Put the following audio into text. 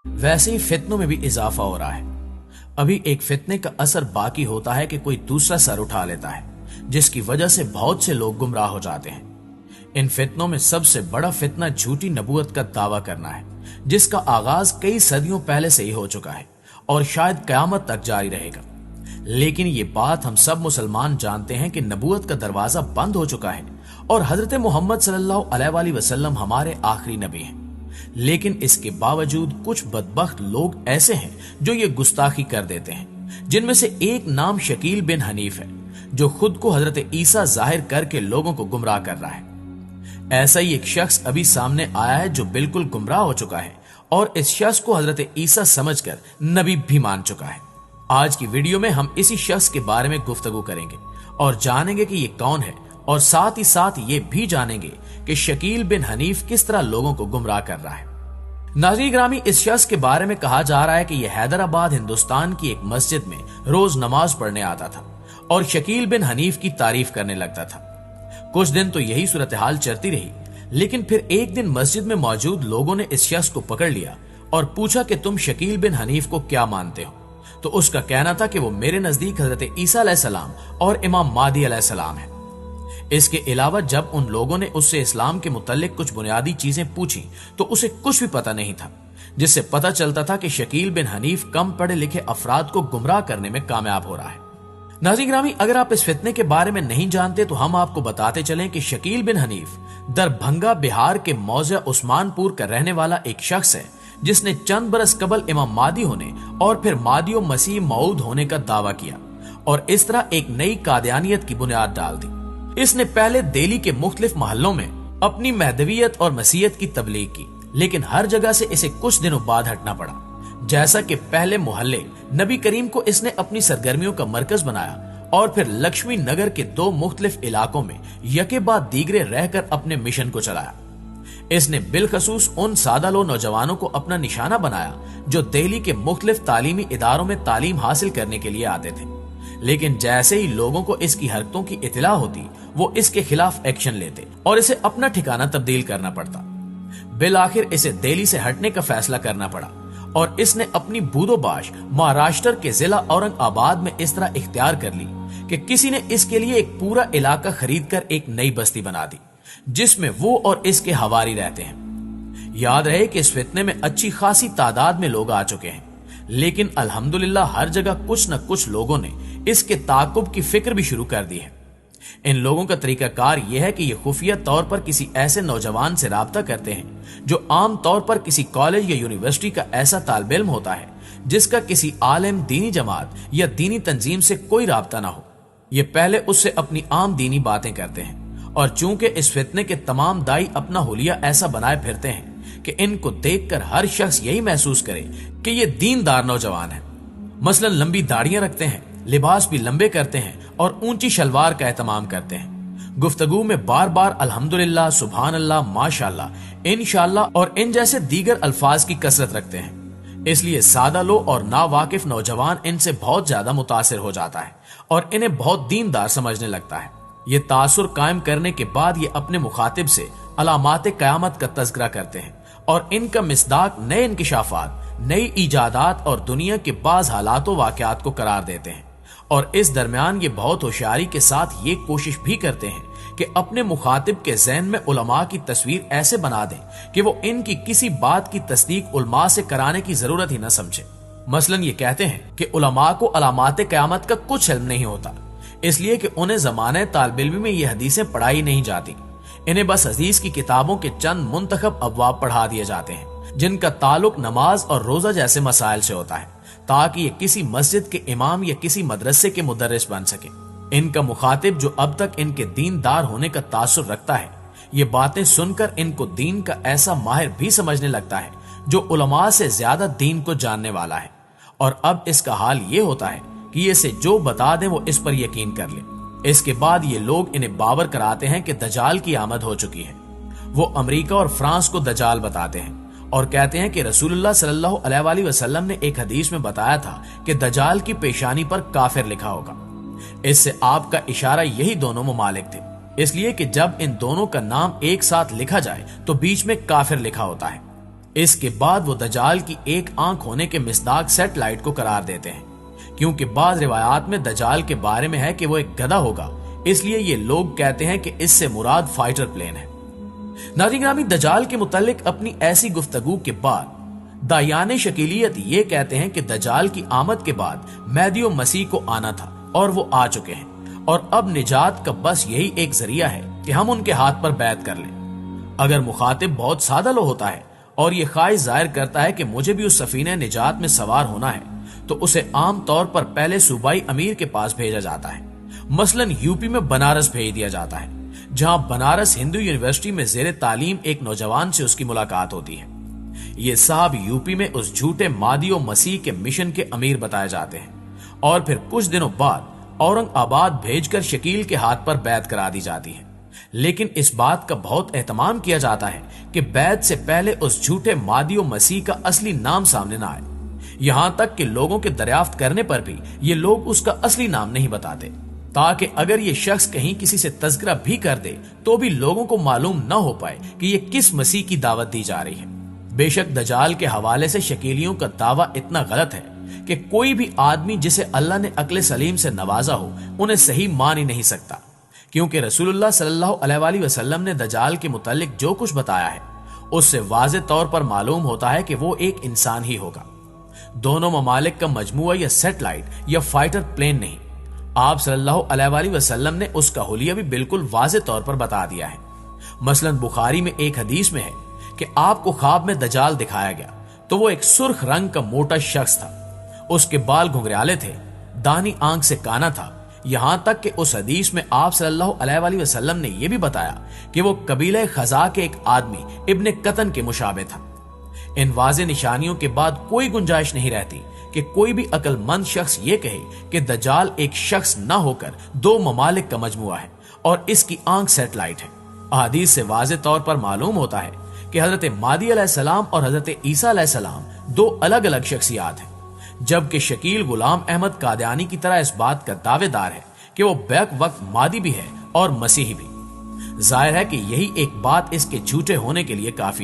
वैसे ही फितनों में भी इजाफा हो रहा है। अभी एक फितने का असर बाकी होता है कि कोई दूसरा सर उठा लेता है, जिसकी वजह से बहुत से लोग गुमराह हो जाते हैं। इन फितनों में सबसे बड़ा फितना झूठी नबूवत का दावा करना है, जिसका आगाज कई सदियों पहले से ही हो चुका है और शायद कयामत तक जारी रहेगा। लेकिन ये बात हम सब मुसलमान जानते हैं कि नबूवत का दरवाजा बंद हो चुका है और हजरत मोहम्मद सल्लल्लाहु अलैहि वसल्लम हमारे आखिरी नबी हैं। लेकिन इसके बावजूद कुछ बदबख्त लोग ऐसे हैं जो ये गुस्ताखी कर देते हैं, जिनमें से एक नाम शकील बिन हनीफ है, जो खुद को हजरत ईसा जाहिर करके लोगों को गुमराह कर रहा है। ऐसा ही एक शख्स अभी सामने आया है जो बिल्कुल गुमराह हो चुका है और इस शख्स को हजरत ईसा समझकर नबी भी मान चुका है। आज की वीडियो में हम इसी शख्स के बारे में गुफ्तगू करेंगे और जानेंगे कि ये कौन है, और साथ ही साथ ये भी जानेंगे कि शकील बिन हनीफ किस तरह लोगों को गुमराह कर रहा है। नाज़रीन ग्रामी, इस शख्स के बारे में कहा जा रहा है कि यह हैदराबाद हिंदुस्तान की एक मस्जिद में रोज नमाज पढ़ने आता था और शकील बिन हनीफ की तारीफ करने लगता था। कुछ दिन तो यही सूरत हाल चलती रही, लेकिन फिर एक दिन मस्जिद में मौजूद लोगों ने इस शख्स को पकड़ लिया और पूछा कि तुम शकील बिन हनीफ को क्या मानते हो। तो उसका कहना था कि वो मेरे नजदीक हजरत ईसा अलैहिस्सलाम और इमाम मादी अलैहिस्सलाम है। इसके अलावा जब उन लोगों ने उससे इस्लाम के मुताल्लिक कुछ बुनियादी चीजें पूछी तो उसे कुछ भी पता नहीं था, जिससे पता चलता था कि शकील बिन हनीफ कम पढ़े लिखे अफराद को गुमराह करने में कामयाब हो रहा है। नाज़रीन ग्रामी, अगर आप इस फितने के बारे में नहीं जानते तो हम आपको बताते चलें कि शकील बिन हनीफ दरभंगा बिहार के मौजा उस्मानपुर का रहने वाला एक शख्स है, जिसने चंद बरस कबल इमाम मादी होने और फिर मादियो मसीह मऊद होने का दावा किया और इस तरह एक नई कादियानियत की बुनियाद डाल दी। इसने पहले दिल्ली के मुख्तलिफ महलों में अपनी महदवियत और मसीहत की तबलीग की, लेकिन हर जगह से इसे कुछ दिनों बाद हटना पड़ा। जैसा कि पहले मोहल्ले नबी करीम को इसने अपनी सरगर्मियों का मरकज बनाया और फिर लक्ष्मी नगर के दो मुख्तलिफ इलाकों में यके बाद दीगरे रहकर अपने मिशन को चलाया। इसने बिलखसूस उन सादालो नौजवानों को अपना निशाना बनाया जो दिल्ली के मुख्तलिफ तालीमी इदारों में तालीम हासिल करने के लिए आते थे, लेकिन जैसे ही लोगों को इसकी हरकतों की इत्तला होती वो इसके खिलाफ एक्शन लेते और इसे अपना ठिकाना तब्दील करना पड़ता। बिल आखिर इसे दिल्ली से हटने का फैसला करना पड़ा और इसने अपनी बूदोबाश महाराष्ट्र के जिला औरंगाबाद में इस तरह इख्तियार कर ली कि किसी ने इसके लिए एक पूरा इलाका खरीद कर एक नई बस्ती बना दी, जिसमें वो और इसके हवारी रहते हैं। याद रहे कि इस फितने में अच्छी खासी तादाद में लोग आ चुके हैं, लेकिन अल्हम्दुलिल्लाह हर जगह कुछ न कुछ लोगों ने इसके ताकुब की फिक्र भी शुरू कर दी है। इन लोगों का तरीकाकार यह है कि ये खुफिया तौर पर किसी ऐसे नौजवान से राब्ता करते हैं जो आम तौर पर किसी कॉलेज या यूनिवर्सिटी का ऐसा तालिब इल्म होता है जिसका किसी आलिम, दीनी जमात या दीनी तंजीम से कोई राब्ता ना हो। ये पहले उससे अपनी आम दीनी बातें करते हैं और चूंकि इस फितने के तमाम दाई अपना हुलिया ऐसा बनाए फिरते हैं कि इनको देखकर हर शख्स यही महसूस करे कि ये दीनदार नौजवान है। मसलन लंबी दाढ़ियां रखते हैं, लिबास भी लंबे करते हैं और ऊंची शलवार का एहतमाम करते हैं। गुफ्तगू में बार बार अल्हम्दुलिल्लाह, सुभान अल्लाह, माशाअल्लाह, इंशाअल्लाह और इन जैसे दीगर अल्फाज की कसरत रखते हैं। इसलिए सादा लो और नावाकिफ नौजवान इनसे बहुत ज्यादा मुतासिर हो जाता है और इन्हें बहुत दीनदार समझने लगता है। ये तासुर कायम करने के बाद ये अपने मुखातिब से अलामात क़यामत का तज़किरा करते हैं और इनका मिस्दाक नए इंकिशाफात, नई इजादात और दुनिया के बाज हालात वाक़यात को करार देते हैं। और इस दरमियान ये बहुत होशियारी के साथ ये कोशिश भी करते हैं कि अपने मुखातिब के ज़हन में उलमा की तस्वीर ऐसे बना दें कि वो इनकी किसी बात की तस्दीक उलमा से कराने की जरूरत ही न समझे। मसलन ये कहते हैं कि उलमा को अलामात क़यामत का कुछ इल्म नहीं होता, इसलिए कि उन्हें ज़माने तालिब इल्म में ये हदीसें पढ़ाई नहीं जाती। इन्हें बस हदीस की किताबों के चंद मुंतखब अबवाब पढ़ा दिए जाते हैं जिनका ताल्लुक नमाज और रोजा जैसे मसाइल से होता है, ताकि ये किसी मस्जिद के इमाम या किसी मदरसे के मुदर्रिस बन सके। इनका मुखातिब जो अब तक इनके दीनदार होने का तासुर रखता है, ये बातें सुनकर इनको दीन का ऐसा माहिर भी समझने लगता है जो उलमा से ज्यादा दीन को जानने वाला है। और अब इसका हाल ये होता है कि ये से जो बता दें वो इस पर यकीन कर ले। इसके बाद ये लोग इन्हें बावर कराते हैं कि दजाल की आमद हो चुकी है। वो अमेरिका और फ्रांस को दजाल बताते हैं और कहते हैं कि रसूलुल्लाह सल्लल्लाहु अलैहि वसल्लम ने एक हदीस में बताया था कि दजाल की पेशानी पर काफिर लिखा होगा। इससे आपका इशारा यही दोनों ममालिक थे, इसलिए कि जब इन दोनों का नाम एक साथ लिखा जाए तो बीच में काफिर लिखा होता है। اس کے بعد وہ دجال کی ایک آنکھ ہونے کے مصداق سیٹلائٹ کو قرار دیتے ہیں، کیونکہ بعض روایات میں دجال کے بارے میں ہے کہ وہ ایک گدھا ہوگا، اس لیے یہ لوگ کہتے ہیں کہ اس سے مراد فائٹر پلین ہے۔ ناظرین گرامی، دجال کے متعلق اپنی ایسی گفتگو کے بعد دایان شکیلیت یہ کہتے ہیں کہ دجال کی آمد کے بعد مہدی و مسیح کو آنا تھا اور وہ آ چکے ہیں، اور اب نجات کا بس یہی ایک ذریعہ ہے کہ ہم ان کے ہاتھ پر بیعت کر لیں۔ اگر مخاطب بہت سادہ لو ہوتا ہے اور یہ خواہش ظاہر کرتا ہے کہ مجھے بھی اس سفینہ نجات میں سوار ہونا ہے، تو اسے عام طور پر پہلے صوبائی امیر کے پاس بھیجا جاتا ہے۔ مثلا یوپی میں بنارس بھیج دیا جاتا ہے، جہاں بنارس ہندو یونیورسٹی میں زیر تعلیم ایک نوجوان سے اس کی ملاقات ہوتی ہے۔ یہ صاحب یوپی میں اس جھوٹے مہدی و مسیح کے مشن کے امیر بتائے جاتے ہیں، اور پھر کچھ دنوں بعد اورنگ آباد بھیج کر شکیل کے ہاتھ پر بیعت کرا دی جاتی ہے۔ لیکن اس بات کا بہت اہتمام کیا جاتا ہے کہ بیعت سے پہلے اس جھوٹے مہدی و مسیح کا اصلی نام سامنے نہ آئے، یہاں تک کہ لوگوں کے دریافت کرنے پر بھی یہ لوگ اس کا اصلی نام نہیں بتاتے، تاکہ اگر یہ شخص کہیں کسی سے تذکرہ بھی کر دے تو بھی لوگوں کو معلوم نہ ہو پائے کہ یہ کس مسیح کی دعوت دی جا رہی ہے۔ بے شک دجال کے حوالے سے شکیلیوں کا دعویٰ اتنا غلط ہے کہ کوئی بھی آدمی جسے اللہ نے عقل سلیم سے نوازا ہو انہیں صحیح مان ہی نہیں سکتا، کیونکہ رسول اللہ صلی اللہ علیہ وآلہ وسلم نے دجال کے متعلق جو کچھ بتایا ہے اس سے واضح طور پر معلوم ہوتا ہے کہ وہ ایک انسان ہی ہوگا، دونوں ممالک کا مجموعہ یا سیٹلائٹ یا فائٹر پلین نہیں۔ آپ صلی اللہ علیہ وآلہ وسلم نے اس کا حلیہ بھی بالکل واضح طور پر بتا دیا ہے۔ مثلا بخاری میں ایک حدیث میں ہے کہ آپ کو خواب میں دجال دکھایا گیا تو وہ ایک سرخ رنگ کا موٹا شخص تھا، اس کے بال گھنگریالے تھے، دانی آنکھ سے کانا تھا، یہاں تک کہ اس حدیث میں آپ صلی اللہ علیہ وآلہ وسلم نے یہ بھی بتایا کہ وہ قبیلہ خزاع کے ایک آدمی ابن قطن کے مشابہ تھا۔ ان واضح نشانیوں کے بعد کوئی گنجائش نہیں رہتی کہ کوئی بھی عقل مند شخص یہ کہے کہ دجال ایک شخص نہ ہو کر دو ممالک کا مجموعہ ہے اور اس کی آنکھ سیٹلائٹ ہے۔ احادیث سے واضح طور پر معلوم ہوتا ہے کہ حضرت مہدی علیہ السلام اور حضرت عیسیٰ علیہ السلام دو الگ الگ شخصیات ہیں، جبکہ شکیل غلام احمد قادیانی کی طرح اس بات کا دعوے دار ہے کہ وہ بیک وقت مہدی بھی ہے اور مسیحی بھی۔ ظاہر ہے کہ یہی ایک بات اس کے جھوٹے ہونے کے لیے کافی ہے۔